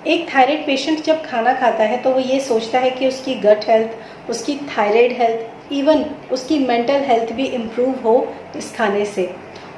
एक thyroid patient जब खाना खाता है तो वो ये सोचता है कि उसकी गट हेल्थ, उसकी थायराइड हेल्थ, इवन उसकी मेंटल हेल्थ भी इम्प्रूव हो इस खाने से।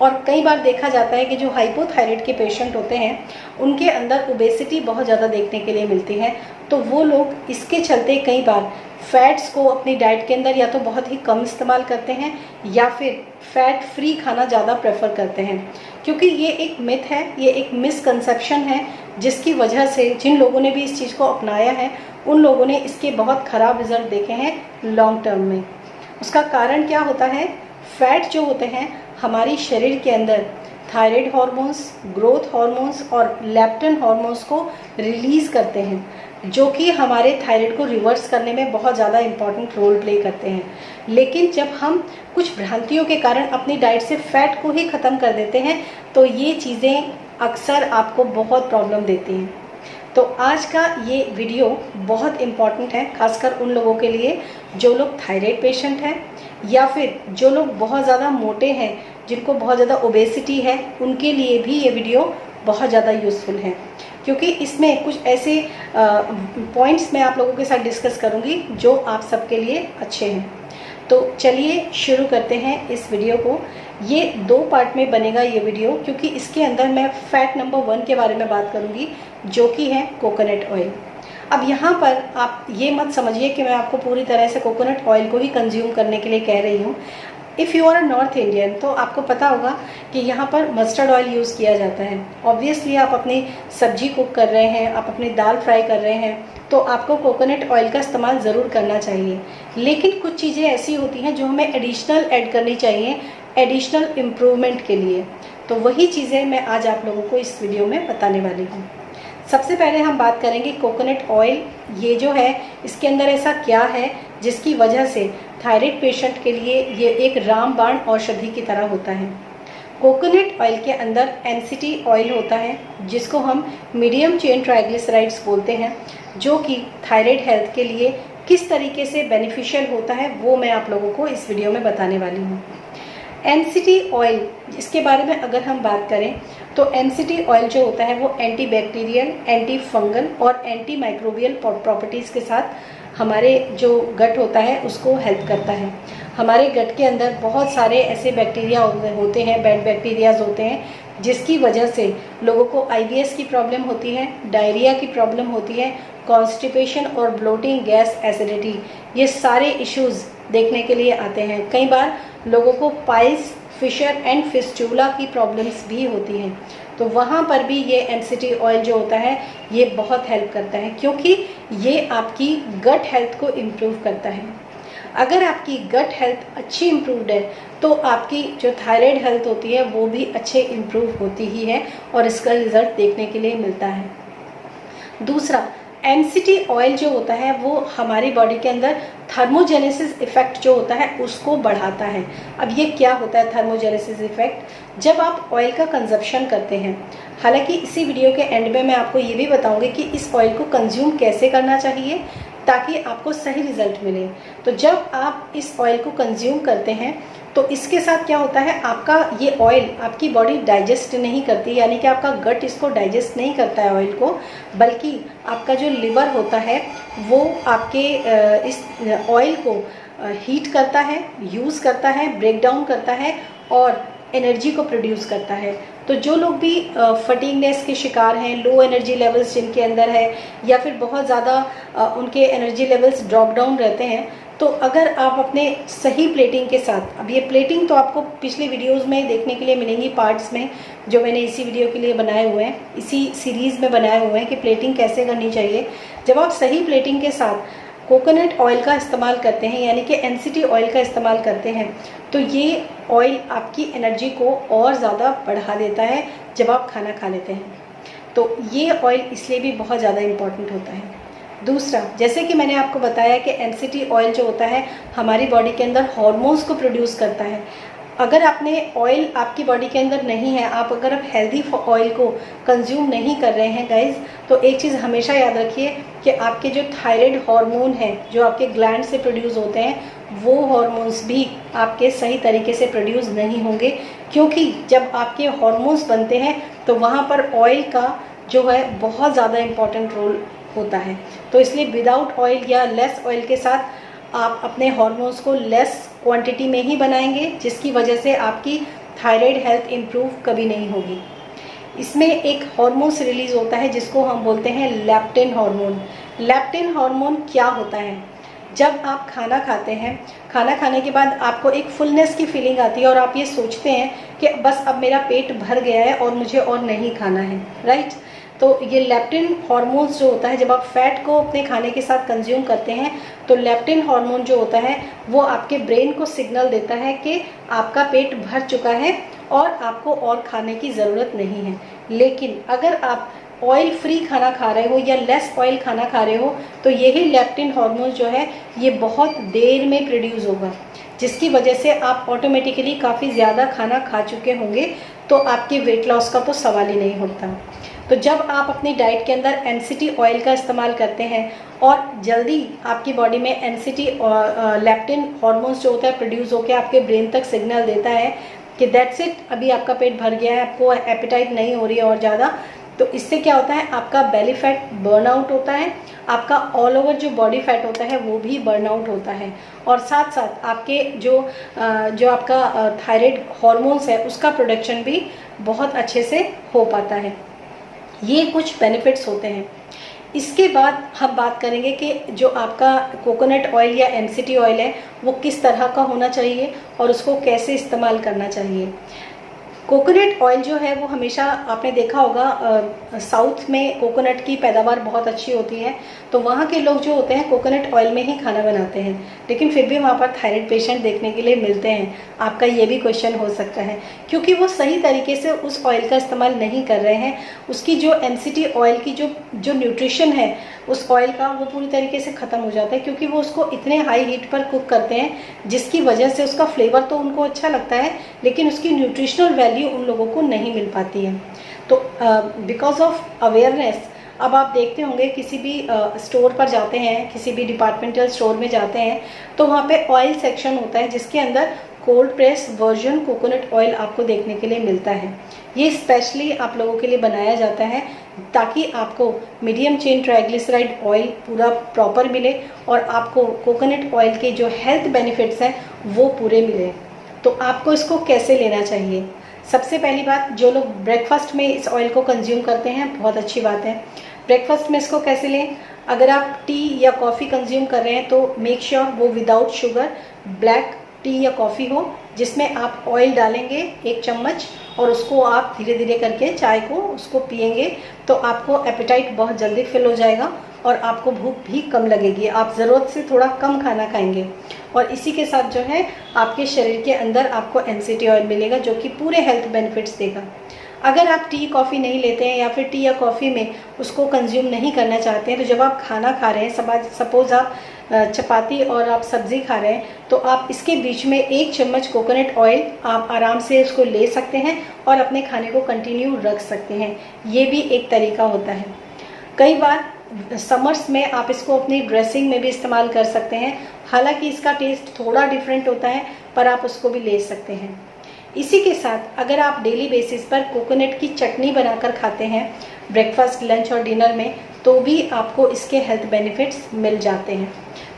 और कई बार देखा जाता है कि जो हाइपोथायराइड के पेशेंट होते हैं उनके अंदर ओबेसिटी बहुत ज़्यादा देखने के लिए मिलती है। तो वो लोग इसके चलते कई बार फैट्स को अपनी डाइट के अंदर या तो बहुत ही कम इस्तेमाल करते हैं या फिर फैट फ्री खाना ज़्यादा प्रेफर करते हैं, क्योंकि ये एक मिथ है, ये एक मिसकंसेप्शन है, जिसकी वजह से जिन लोगों ने भी इस चीज़ को अपनाया है उन लोगों ने इसके बहुत ख़राब रिजल्ट देखे हैं लॉन्ग टर्म में। उसका कारण क्या होता है? फैट जो होते हैं हमारी शरीर के अंदर थायराइड हार्मोन्स, ग्रोथ हार्मोन्स और लेप्टिन हार्मोन्स को रिलीज़ करते हैं, जो कि हमारे थायराइड को रिवर्स करने में बहुत ज़्यादा इम्पॉर्टेंट रोल प्ले करते हैं। लेकिन जब हम कुछ भ्रांतियों के कारण अपनी डाइट से फैट को ही ख़त्म कर देते हैं तो ये चीज़ें अक्सर आपको बहुत प्रॉब्लम देती हैं। तो आज का ये वीडियो बहुत इम्पॉर्टेंट है, खासकर उन लोगों के लिए जो लोग थायराइड पेशेंट हैं या फिर जो लोग बहुत ज़्यादा मोटे हैं, जिनको बहुत ज़्यादा ओबेसिटी है, उनके लिए भी ये वीडियो बहुत ज़्यादा यूज़फुल है, क्योंकि इसमें कुछ ऐसे पॉइंट्स मैं आप लोगों के साथ डिस्कस करूँगी जो आप सबके लिए अच्छे हैं। तो चलिए शुरू करते हैं इस वीडियो को। ये 2 पार्ट में बनेगा ये वीडियो, क्योंकि इसके अंदर मैं फैट नंबर 1 के बारे में बात करूँगी, जो कि है कोकोनट ऑयल। अब यहाँ पर आप ये मत समझिए कि मैं आपको पूरी तरह से कोकोनट ऑयल को ही कंज्यूम करने के लिए कह रही हूँ। If you are a north Indian तो आपको पता होगा कि यहाँ पर मस्टर्ड ऑयल यूज़ किया जाता है। ऑब्वियसली आप अपनी सब्जी कुक कर रहे हैं, आप अपनी दाल फ्राई कर रहे हैं, तो आपको कोकोनट ऑयल का इस्तेमाल ज़रूर करना चाहिए। लेकिन कुछ चीज़ें ऐसी होती हैं जो हमें एडिशनल ऐड करनी चाहिए, एडिशनल इम्प्रूवमेंट के लिए। तो वही चीज़ें मैं आज आप लोगों को इस वीडियो में बताने वाली हूँ। सबसे पहले हम बात करेंगे कोकोनट ऑयल। ये जो है इसके अंदर ऐसा क्या है जिसकी वजह से थायराइड पेशेंट के लिए ये एक रामबाण औषधि की तरह होता है। कोकोनट ऑयल के अंदर MCT ऑयल होता है, जिसको हम मीडियम चेन ट्राइग्लिसराइड्स बोलते हैं, जो कि थायराइड हेल्थ के लिए किस तरीके से बेनिफिशियल होता है वो मैं आप लोगों को इस वीडियो में बताने वाली हूँ। MCT ऑयल, इसके बारे में अगर हम बात करें तो MCT ऑयल जो होता है वो एंटी बैक्टीरियल, एंटी फंगल और एंटी माइक्रोबियल प्रॉपर्टीज़ के साथ हमारे जो गट होता है उसको हेल्प करता है। हमारे गट के अंदर बहुत सारे ऐसे बैक्टीरिया होते हैं, बैड बैक्टीरियाज होते हैं, जिसकी वजह से लोगों को IBS की प्रॉब्लम होती है, डायरिया की प्रॉब्लम होती है, कॉन्स्टिपेशन और ब्लोटिंग, गैस, एसिडिटी, ये सारे इश्यूज़ देखने के लिए आते हैं। कई बार लोगों को पाइल्स, फिशर एंड फिस्टुला की प्रॉब्लम्स भी होती हैं, तो वहाँ पर भी ये MCT ऑयल जो होता है ये बहुत हेल्प करता है, क्योंकि ये आपकी गट हेल्थ को इम्प्रूव करता है। अगर आपकी गट हेल्थ अच्छी इम्प्रूव्ड है तो आपकी जो थायराइड हेल्थ होती है वो भी अच्छे इम्प्रूव होती ही है और इसका रिजल्ट देखने के लिए मिलता है। दूसरा, MCT ऑयल जो होता है वो हमारी बॉडी के अंदर थर्मोजेनेसिस इफेक्ट जो होता है उसको बढ़ाता है। अब ये क्या होता है थर्मोजेनेसिस इफेक्ट? जब आप ऑयल का कंजप्शन करते हैं, हालांकि इसी वीडियो के एंड में मैं आपको ये भी बताऊंगी कि इस ऑयल को कंज्यूम कैसे करना चाहिए ताकि आपको सही रिजल्ट मिले। तो जब आप इस ऑयल को कंज्यूम करते हैं तो इसके साथ क्या होता है, आपका ये ऑयल आपकी बॉडी डाइजेस्ट नहीं करती, यानी कि आपका गट इसको डाइजेस्ट नहीं करता है ऑयल को, बल्कि आपका जो लिवर होता है वो आपके इस ऑयल को हीट करता है, यूज़ करता है, ब्रेक डाउन करता है और एनर्जी को प्रोड्यूस करता है। तो जो लोग भी फटीगनेस के शिकार हैं, लो एनर्जी लेवल्स जिनके अंदर है या फिर बहुत ज़्यादा उनके एनर्जी लेवल्स ड्रॉप डाउन रहते हैं, तो अगर आप अपने सही प्लेटिंग के साथ, अब ये प्लेटिंग तो आपको पिछले वीडियोस में देखने के लिए मिलेंगी पार्ट्स में, जो मैंने इसी वीडियो के लिए बनाए हुए हैं, इसी सीरीज़ में बनाए हुए हैं कि प्लेटिंग कैसे करनी चाहिए। जब आप सही प्लेटिंग के साथ कोकोनट ऑयल का इस्तेमाल करते हैं, यानी कि MCT ऑयल का इस्तेमाल करते हैं, तो ये ऑयल आपकी एनर्जी को और ज़्यादा बढ़ा देता है जब आप खाना खा लेते हैं। तो ये ऑयल इसलिए भी बहुत ज़्यादा इम्पॉर्टेंट होता है। दूसरा, जैसे कि मैंने आपको बताया कि MCT ऑयल जो होता है हमारी बॉडी के अंदर हार्मोन्स को प्रोड्यूस करता है। अगर आपने ऑयल आपकी बॉडी के अंदर नहीं है, अगर आप हेल्दी ऑयल को कंज्यूम नहीं कर रहे हैं गाइज, तो एक चीज़ हमेशा याद रखिए कि आपके जो थायराइड हार्मोन हैं जो आपके ग्लैंड से प्रोड्यूस होते हैं, वो हार्मोन्स भी आपके सही तरीके से प्रोड्यूस नहीं होंगे, क्योंकि जब आपके हार्मोन्स बनते हैं तो वहाँ पर ऑयल का जो है बहुत ज़्यादा इम्पॉर्टेंट रोल होता है। तो इसलिए विदाउट ऑयल या लेस ऑयल के साथ आप अपने हार्मोन्स को लेस क्वांटिटी में ही बनाएंगे, जिसकी वजह से आपकी थायराइड हेल्थ इम्प्रूव कभी नहीं होगी। इसमें एक हार्मोन्स रिलीज होता है जिसको हम बोलते हैं लेप्टिन हार्मोन। लेप्टिन हार्मोन क्या होता है? जब आप खाना खाते हैं, खाना खाने के बाद आपको एक फुलनेस की फीलिंग आती है और आप ये सोचते हैं कि बस अब मेरा पेट भर गया है और मुझे और नहीं खाना है, राइट। तो ये लेप्टिन हार्मोन्स जो होता है, जब आप फैट को अपने खाने के साथ कंज्यूम करते हैं तो लेप्टिन हार्मोन जो होता है वो आपके ब्रेन को सिग्नल देता है कि आपका पेट भर चुका है और आपको और खाने की ज़रूरत नहीं है। लेकिन अगर आप ऑयल फ्री खाना खा रहे हो या लेस ऑयल खाना खा रहे हो तो यही लेप्टिन हार्मोन जो है ये बहुत देर में प्रोड्यूस होगा, जिसकी वजह से आप ऑटोमेटिकली काफ़ी ज़्यादा खाना खा चुके होंगे, तो आपके वेट लॉस का तो सवाल ही नहीं होता। तो जब आप अपनी डाइट के अंदर एनसीटी ऑयल का इस्तेमाल करते हैं और जल्दी आपकी बॉडी में एनसीटी लेप्टिन हार्मोन्स जो होता है प्रोड्यूस होकर आपके ब्रेन तक सिग्नल देता है कि दैट्स इट, अभी आपका पेट भर गया है, आपको एपेटाइट नहीं हो रही है और ज़्यादा, तो इससे क्या होता है, आपका बेली फैट बर्न आउट होता है, आपका ऑल ओवर जो बॉडी फैट होता है वो भी बर्न आउट होता है, और साथ साथ आपके जो आपका थायराइड हार्मोन्स है उसका प्रोडक्शन भी बहुत अच्छे से हो पाता है। ये कुछ बेनिफिट्स होते हैं। इसके बाद हम बात करेंगे कि जो आपका कोकोनट ऑयल या एमसीटी ऑयल है वो किस तरह का होना चाहिए और उसको कैसे इस्तेमाल करना चाहिए। कोकोनट ऑयल जो है वो हमेशा आपने देखा होगा साउथ में कोकोनट की पैदावार बहुत अच्छी होती है, तो वहाँ के लोग जो होते हैं कोकोनट ऑयल में ही खाना बनाते हैं, लेकिन फिर भी वहाँ पर थायराइड पेशेंट देखने के लिए मिलते हैं। आपका ये भी क्वेश्चन हो सकता है, क्योंकि वो सही तरीके से उस ऑयल का इस्तेमाल नहीं कर रहे हैं। उसकी जो एमसीटी ऑयल की जो न्यूट्रिशन है उस ऑयल का वो पूरी तरीके से ख़त्म हो जाता है, क्योंकि वो उसको इतने हाई हीट पर कुक करते हैं जिसकी वजह से उसका फ्लेवर तो उनको अच्छा लगता है लेकिन उसकी न्यूट्रिशनल वैल्यू उन लोगों को नहीं मिल पाती है। तो बिकॉज ऑफ अवेयरनेस अब आप देखते होंगे किसी भी स्टोर पर जाते हैं, किसी भी डिपार्टमेंटल स्टोर में जाते हैं तो वहाँ पे ऑयल सेक्शन होता है जिसके अंदर cold press version coconut oil आपको देखने के लिए मिलता है। ये स्पेशली आप लोगों के लिए बनाया जाता है ताकि आपको मीडियम चेन ट्राइग्लिसराइड ऑयल पूरा प्रॉपर मिले और आपको कोकोनट ऑयल के जो हेल्थ बेनिफिट्स हैं वो पूरे मिले। तो आपको इसको कैसे लेना चाहिए? सबसे पहली बात, जो लोग ब्रेकफास्ट में इस ऑयल को कंज्यूम करते हैं बहुत अच्छी बात है। ब्रेकफास्ट में इसको कैसे लें? अगर आप टी या कॉफ़ी कंज्यूम कर रहे हैं तो मेक श्योर वो विदाउट शुगर ब्लैक टी या कॉफ़ी हो, जिसमें आप ऑयल डालेंगे 1 चम्मच और उसको आप धीरे धीरे करके चाय को उसको पिएंगे तो आपको एपेटाइट बहुत जल्दी फिल हो जाएगा और आपको भूख भी कम लगेगी। आप ज़रूरत से थोड़ा कम खाना खाएंगे और इसी के साथ जो है आपके शरीर के अंदर आपको एमसीटी ऑयल मिलेगा जो कि पूरे हेल्थ बेनिफिट्स देगा। अगर आप टी कॉफ़ी नहीं लेते हैं या फिर टी या कॉफ़ी में उसको कंज्यूम नहीं करना चाहते हैं तो जब आप खाना खा रहे हैं, सपोज़ आप चपाती और आप सब्ज़ी खा रहे हैं तो आप इसके बीच में 1 चम्मच कोकोनट ऑयल आप आराम से उसको ले सकते हैं और अपने खाने को कंटिन्यू रख सकते हैं। ये भी एक तरीका होता है। कई बार समर्स में आप इसको अपनी ड्रेसिंग में भी इस्तेमाल कर सकते हैं, हालांकि इसका टेस्ट थोड़ा डिफरेंट होता है पर आप उसको भी ले सकते हैं। इसी के साथ अगर आप डेली बेसिस पर कोकोनट की चटनी बनाकर खाते हैं ब्रेकफास्ट, लंच और डिनर में तो भी आपको इसके हेल्थ बेनिफिट्स मिल जाते हैं।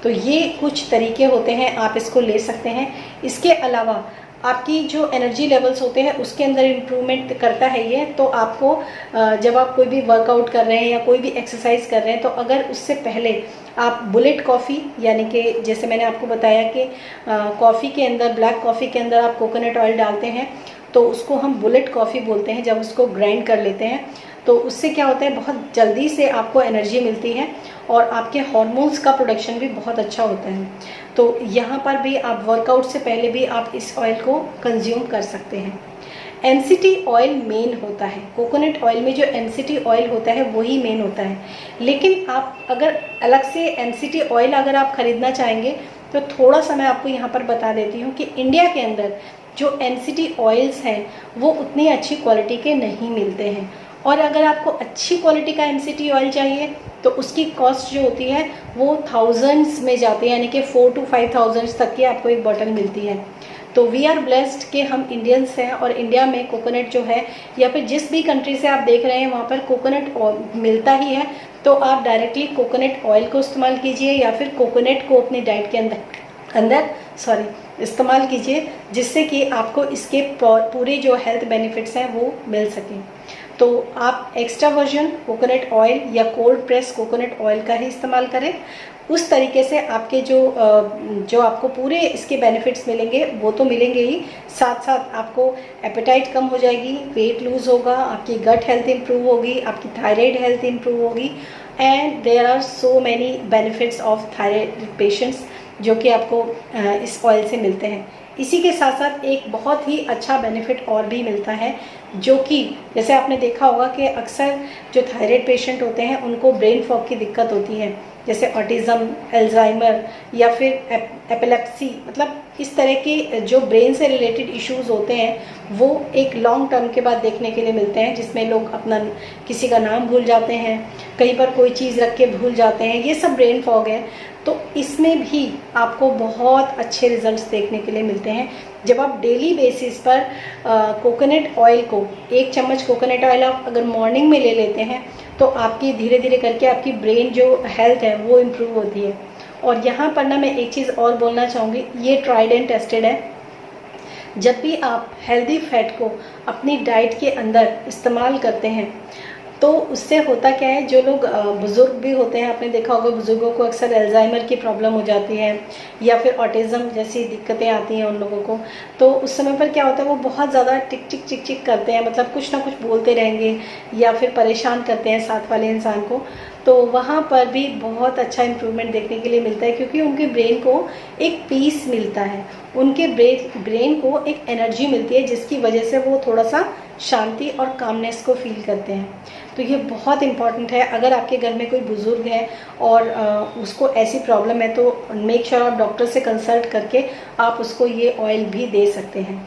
तो ये कुछ तरीके होते हैं, आप इसको ले सकते हैं। इसके अलावा आपकी जो एनर्जी लेवल्स होते हैं उसके अंदर इम्प्रूवमेंट करता है ये। तो आपको जब आप कोई भी वर्कआउट कर रहे हैं या कोई भी एक्सरसाइज कर रहे हैं तो अगर उससे पहले आप बुलेट कॉफ़ी, यानी कि जैसे मैंने आपको बताया कि कॉफ़ी के अंदर, ब्लैक कॉफ़ी के अंदर आप कोकोनट ऑयल डालते हैं तो उसको हम बुलेट कॉफ़ी बोलते हैं। जब उसको ग्राइंड कर लेते हैं तो उससे क्या होता है, बहुत जल्दी से आपको एनर्जी मिलती है और आपके हार्मोन्स का प्रोडक्शन भी बहुत अच्छा होता है। तो यहाँ पर भी आप वर्कआउट से पहले भी आप इस ऑयल को कंज्यूम कर सकते हैं। एमसीटी ऑयल मेन होता है, कोकोनट ऑयल में जो एमसीटी ऑयल होता है वही मेन होता है, लेकिन आप अगर अलग से एमसीटी ऑयल अगर आप ख़रीदना चाहेंगे तो थोड़ा सा मैं आपको यहाँ पर बता देती हूँ कि इंडिया के अंदर जो एमसीटी ऑयल्स हैं वो उतनी अच्छी क्वालिटी के नहीं मिलते हैं, और अगर आपको अच्छी क्वालिटी का एमसीटी ऑयल चाहिए तो उसकी कॉस्ट जो होती है वो थाउजेंड्स में जाती है, यानी कि 4 to 5 थाउजेंड्स तक की आपको एक बॉटल मिलती है। तो वी आर ब्लेस्ड कि हम इंडियंस हैं और इंडिया में कोकोनट जो है, या फिर जिस भी कंट्री से आप देख रहे हैं वहाँ पर कोकोनट मिलता ही है। तो आप डायरेक्टली कोकोनट ऑयल को इस्तेमाल कीजिए या फिर कोकोनट को अपनी डाइट के अंदर इस्तेमाल कीजिए, जिससे कि आपको इसके पूरे जो हेल्थ बेनिफिट्स हैं वो मिल सकें। तो आप एक्स्ट्रा वर्जन कोकोनट ऑयल या कोल्ड प्रेस कोकोनट ऑयल का ही इस्तेमाल करें। उस तरीके से आपके जो आपको पूरे इसके बेनिफिट्स मिलेंगे वो तो मिलेंगे ही, साथ साथ आपको एपेटाइट कम हो जाएगी, वेट लूज़ होगा, आपकी गट हेल्थ इंप्रूव होगी, आपकी थायराइड हेल्थ इंप्रूव होगी, and there are so many benefits of thyroid patients जो कि आपको इस ऑयल से मिलते हैं। इसी के साथ साथ एक बहुत ही अच्छा बेनिफिट और भी मिलता है, जो कि जैसे आपने देखा होगा कि अक्सर जो थायराइड पेशेंट होते हैं उनको ब्रेन फॉग की दिक्कत होती है, जैसे ऑटिज़म, अल्जाइमर या फिर एपिलेप्सी, मतलब इस तरह के जो ब्रेन से रिलेटेड इश्यूज होते हैं वो एक लॉन्ग टर्म के बाद देखने के लिए मिलते हैं, जिसमें लोग अपना किसी का नाम भूल जाते हैं, कहीं पर कोई चीज़ रख के भूल जाते हैं, ये सब ब्रेन फॉग है। तो इसमें भी आपको बहुत अच्छे रिजल्ट्स देखने के लिए मिलते हैं जब आप डेली बेसिस पर कोकोनट ऑयल को, 1 चम्मच कोकोनट ऑयल आप अगर मॉर्निंग में ले लेते हैं तो आपकी धीरे धीरे करके आपकी ब्रेन जो हेल्थ है वो इम्प्रूव होती है। और यहाँ पर ना मैं एक चीज़ और बोलना चाहूँगी, ये ट्राइड एंड टेस्टेड है। जब भी आप हेल्दी फैट को अपनी डाइट के अंदर इस्तेमाल करते हैं तो उससे होता क्या है, जो लोग बुज़ुर्ग भी होते हैं, आपने देखा होगा बुज़ुर्गों को अक्सर अल्जाइमर की प्रॉब्लम हो जाती है या फिर ऑटिज़म जैसी दिक्कतें आती हैं उन लोगों को। तो उस समय पर क्या होता है, वो बहुत ज़्यादा टिक टिक चिक चिक करते हैं, मतलब कुछ ना कुछ बोलते रहेंगे या फिर परेशान करते हैं साथ वाले इंसान को। तो वहाँ पर भी बहुत अच्छा इम्प्रूवमेंट देखने के लिए मिलता है, क्योंकि उनके ब्रेन को एक पीस मिलता है, उनके ब्रेन को एक एनर्जी मिलती है, जिसकी वजह से वो थोड़ा सा शांति और कामनेस को फील करते हैं। तो ये बहुत इम्पॉर्टेंट है। अगर आपके घर में कोई बुज़ुर्ग है और उसको ऐसी प्रॉब्लम है तो मेक श्योर आप डॉक्टर से कंसल्ट करके आप उसको ये ऑयल भी दे सकते हैं।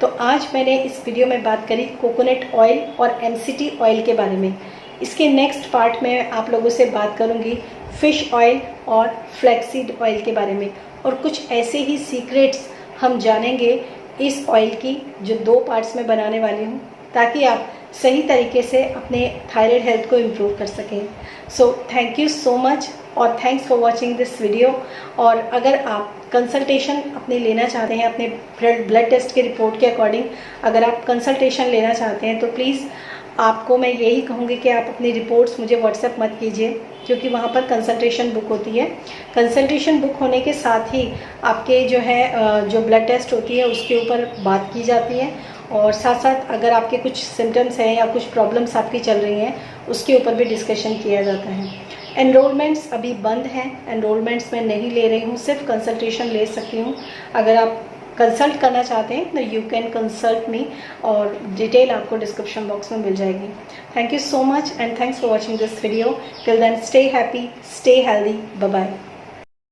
तो आज मैंने इस वीडियो में बात करी कोकोनट ऑयल और MCT ऑयल के बारे में। इसके नेक्स्ट पार्ट में आप लोगों से बात करूंगी फिश ऑयल और फ्लैक्सीड ऑयल के बारे में, और कुछ ऐसे ही सीक्रेट्स हम जानेंगे इस ऑयल की जो 2 पार्ट्स में बनाने वाली हूँ, ताकि आप सही तरीके से अपने थायराइड हेल्थ को इम्प्रूव कर सकें। So thank you so much और thanks for watching this video. और अगर आप कंसल्टेशन अपने लेना चाहते हैं, अपने ब्लड टेस्ट के रिपोर्ट के अकॉर्डिंग अगर आप कंसल्टेशन लेना चाहते हैं तो प्लीज़ आपको मैं यही कहूँगी कि आप अपनी रिपोर्ट्स मुझे व्हाट्सएप मत कीजिए, क्योंकि वहाँ पर कंसल्टेशन बुक होती है। कंसल्टेशन बुक होने के साथ ही आपके जो है जो ब्लड टेस्ट होती है उसके ऊपर बात की जाती है, और साथ साथ अगर आपके कुछ सिम्टम्स हैं या कुछ प्रॉब्लम्स आपकी चल रही हैं उसके ऊपर भी डिस्कशन किया जाता है। एनरोलमेंट्स अभी बंद हैं, एनरोलमेंट्स मैं नहीं ले रही हूँ, सिर्फ कंसल्टेशन ले सकती हूँ। अगर आप कंसल्ट करना चाहते हैं तो यू कैन कंसल्ट मी, और डिटेल आपको डिस्क्रिप्शन बॉक्स में मिल जाएगी। Thank you so much and thanks for watching this video. Till then stay happy, stay healthy, bye bye.